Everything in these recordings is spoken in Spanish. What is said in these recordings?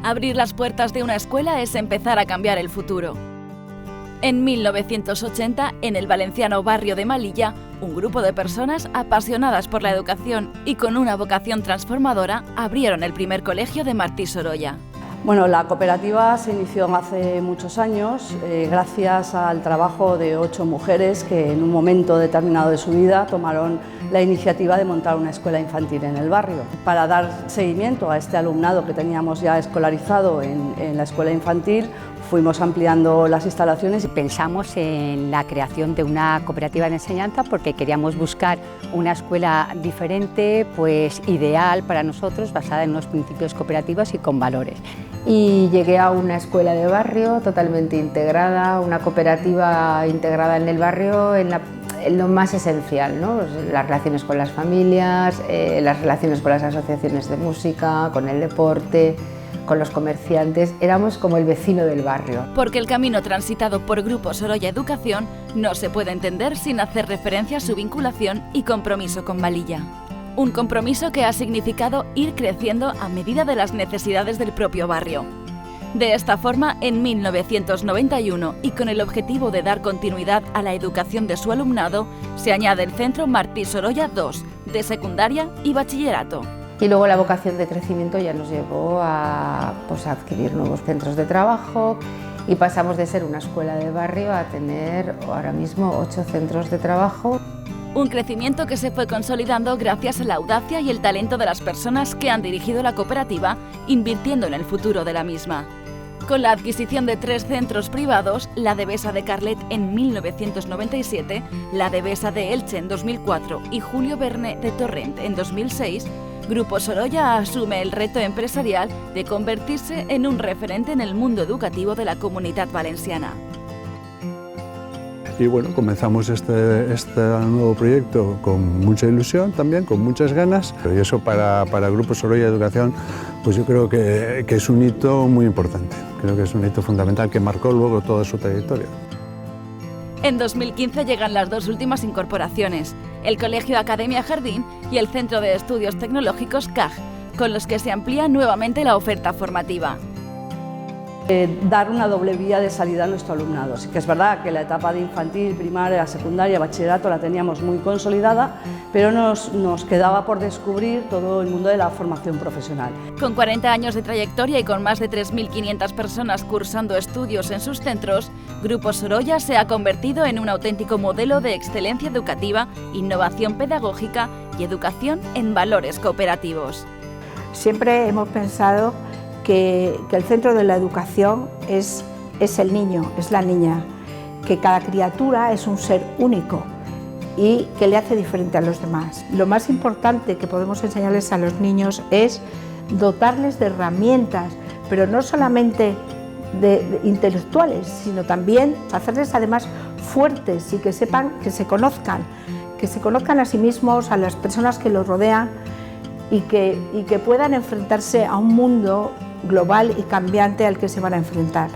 Abrir las puertas de una escuela es empezar a cambiar el futuro. En 1980, en el valenciano barrio de Malilla, un grupo de personas apasionadas por la educación y con una vocación transformadora abrieron el primer colegio de Martí Sorolla. Bueno, la cooperativa se inició hace muchos años gracias al trabajo de 8 mujeres que en un momento determinado de su vida tomaron la iniciativa de montar una escuela infantil en el barrio. Para dar seguimiento a este alumnado que teníamos ya escolarizado en la escuela infantil, fuimos ampliando las instalaciones. Pensamos en la creación de una cooperativa de enseñanza porque queríamos buscar una escuela diferente, pues ideal para nosotros, basada en unos principios cooperativos y con valores. Y llegué a una escuela de barrio totalmente integrada, una cooperativa integrada en el barrio en lo más esencial, ¿no? Las relaciones con las familias, las relaciones con las asociaciones de música, con el deporte, con los comerciantes. Éramos como el vecino del barrio. Porque el camino transitado por Grupo Sorolla Educación no se puede entender sin hacer referencia a su vinculación y compromiso con Malilla. Un compromiso que ha significado ir creciendo a medida de las necesidades del propio barrio. De esta forma, en 1991, y con el objetivo de dar continuidad a la educación de su alumnado, se añade el Centro Martí Sorolla II, de secundaria y bachillerato. Y luego la vocación de crecimiento ya nos llevó a adquirir nuevos centros de trabajo y pasamos de ser una escuela de barrio a tener ahora mismo 8 centros de trabajo. Un crecimiento que se fue consolidando gracias a la audacia y el talento de las personas que han dirigido la cooperativa, invirtiendo en el futuro de la misma. Con la adquisición de 3 centros privados, la Devesa de Carlet en 1997, la Devesa de Elche en 2004 y Julio Verne de Torrent en 2006, Grupo Sorolla asume el reto empresarial de convertirse en un referente en el mundo educativo de la Comunidad Valenciana. Y bueno, comenzamos este nuevo proyecto con mucha ilusión también, con muchas ganas. Y eso para Grupo Sorolla Educación, pues yo creo que es un hito muy importante. Creo que es un hito fundamental que marcó luego toda su trayectoria. En 2015 llegan las 2 últimas incorporaciones, el Colegio Academia Jardín y el Centro de Estudios Tecnológicos CAG, con los que se amplía nuevamente la oferta formativa. Dar una doble vía de salida a nuestro alumnado. Sí que es verdad que la etapa de infantil, primaria, secundaria, bachillerato la teníamos muy consolidada, pero nos quedaba por descubrir todo el mundo de la formación profesional. Con 40 años de trayectoria y con más de 3.500 personas cursando estudios en sus centros, Grupo Sorolla se ha convertido en un auténtico modelo de excelencia educativa, innovación pedagógica y educación en valores cooperativos. Siempre hemos pensado que el centro de la educación es el niño, es la niña, que cada criatura es un ser único y que le hace diferente a los demás. Lo más importante que podemos enseñarles a los niños es dotarles de herramientas, pero no solamente de intelectuales, sino también hacerles además fuertes y que sepan, que se conozcan a sí mismos, a las personas que los rodean y que puedan enfrentarse a un mundo global y cambiante al que se van a enfrentar.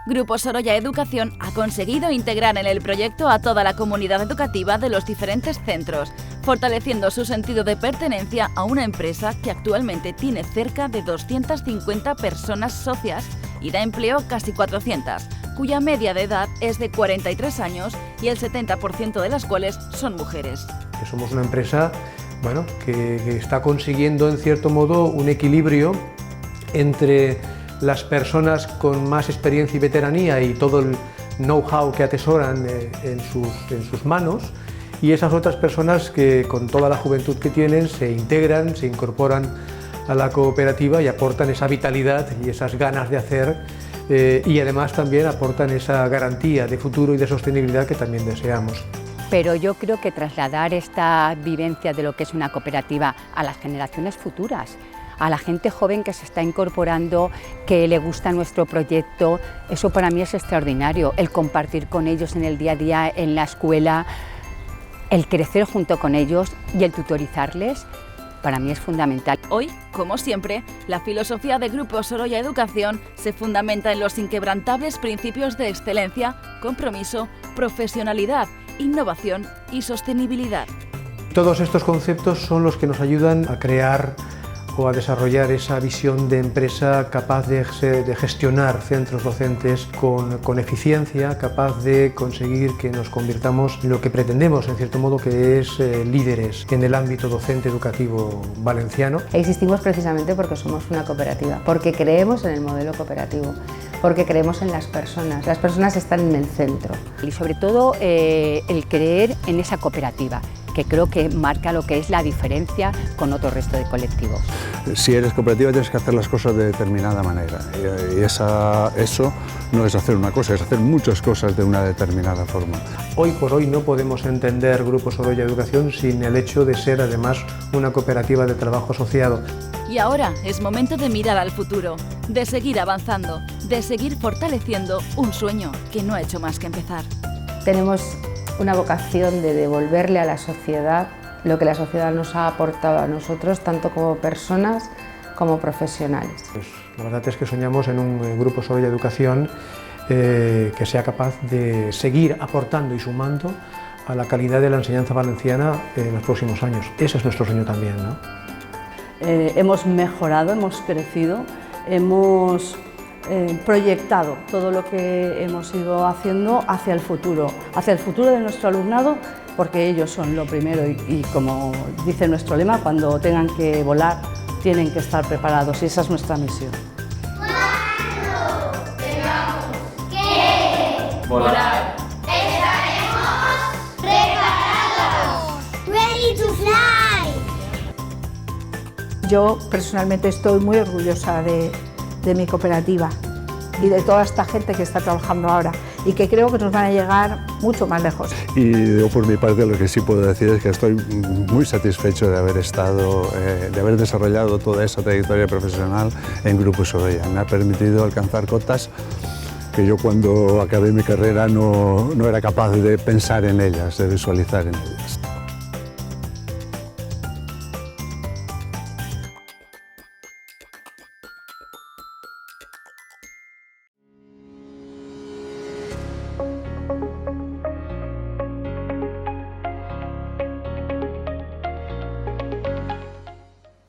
Grupo Sorolla Educación ha conseguido integrar en el proyecto a toda la comunidad educativa de los diferentes centros, fortaleciendo su sentido de pertenencia a una empresa que actualmente tiene cerca de 250 personas socias y da empleo casi 400, cuya media de edad es de 43 años y el 70% de las cuales son mujeres. Somos una empresa que está consiguiendo en cierto modo un equilibrio entre las personas con más experiencia y veteranía y todo el know-how que atesoran en sus manos, y esas otras personas que con toda la juventud que tienen se integran, se incorporan a la cooperativa y aportan esa vitalidad y esas ganas de hacer, y además también aportan esa garantía de futuro y de sostenibilidad que también deseamos. Pero yo creo que trasladar esta vivencia de lo que es una cooperativa a las generaciones futuras, a la gente joven que se está incorporando, que le gusta nuestro proyecto, eso para mí es extraordinario. El compartir con ellos en el día a día, en la escuela, el crecer junto con ellos y el tutorizarles, para mí es fundamental. Hoy, como siempre, la filosofía de Grupo Sorolla Educación se fundamenta en los inquebrantables principios de excelencia, compromiso, profesionalidad innovación y sostenibilidad. Todos estos conceptos son los que nos ayudan a crear o a desarrollar esa visión de empresa capaz de gestionar centros docentes con eficiencia, capaz de conseguir que nos convirtamos en lo que pretendemos, en cierto modo, que es líderes en el ámbito docente educativo valenciano. Existimos precisamente porque somos una cooperativa, porque creemos en el modelo cooperativo, porque creemos en las personas están en el centro. Y sobre todo el creer en esa cooperativa, que creo que marca lo que es la diferencia con otro resto de colectivos. Si eres cooperativa tienes que hacer las cosas de determinada manera y eso no es hacer una cosa, es hacer muchas cosas de una determinada forma. Hoy por hoy no podemos entender Grupo Sorolla Educación sin el hecho de ser además una cooperativa de trabajo asociado. Y ahora es momento de mirar al futuro, de seguir avanzando, de seguir fortaleciendo un sueño que no ha hecho más que empezar. Tenemos una vocación de devolverle a la sociedad lo que la sociedad nos ha aportado a nosotros, tanto como personas como profesionales. Pues la verdad es que soñamos en un Grupo Sorolla Educación que sea capaz de seguir aportando y sumando a la calidad de la enseñanza valenciana en los próximos años. Ese es nuestro sueño también, ¿no? Hemos mejorado, hemos crecido, hemos proyectado todo lo que hemos ido haciendo hacia el futuro de nuestro alumnado, porque ellos son lo primero y como dice nuestro lema, cuando tengan que volar tienen que estar preparados y esa es nuestra misión. Cuando tengamos que volar, estaremos preparados. Ready to fly. Yo personalmente estoy muy orgullosa de mi cooperativa y de toda esta gente que está trabajando ahora y que creo que nos van a llegar mucho más lejos. Y yo por mi parte lo que sí puedo decir es que estoy muy satisfecho de haber estado, de haber desarrollado toda esa trayectoria profesional en Grupo Sorolla. Me ha permitido alcanzar cotas que yo cuando acabé mi carrera no era capaz de pensar en ellas, de visualizar en ellas.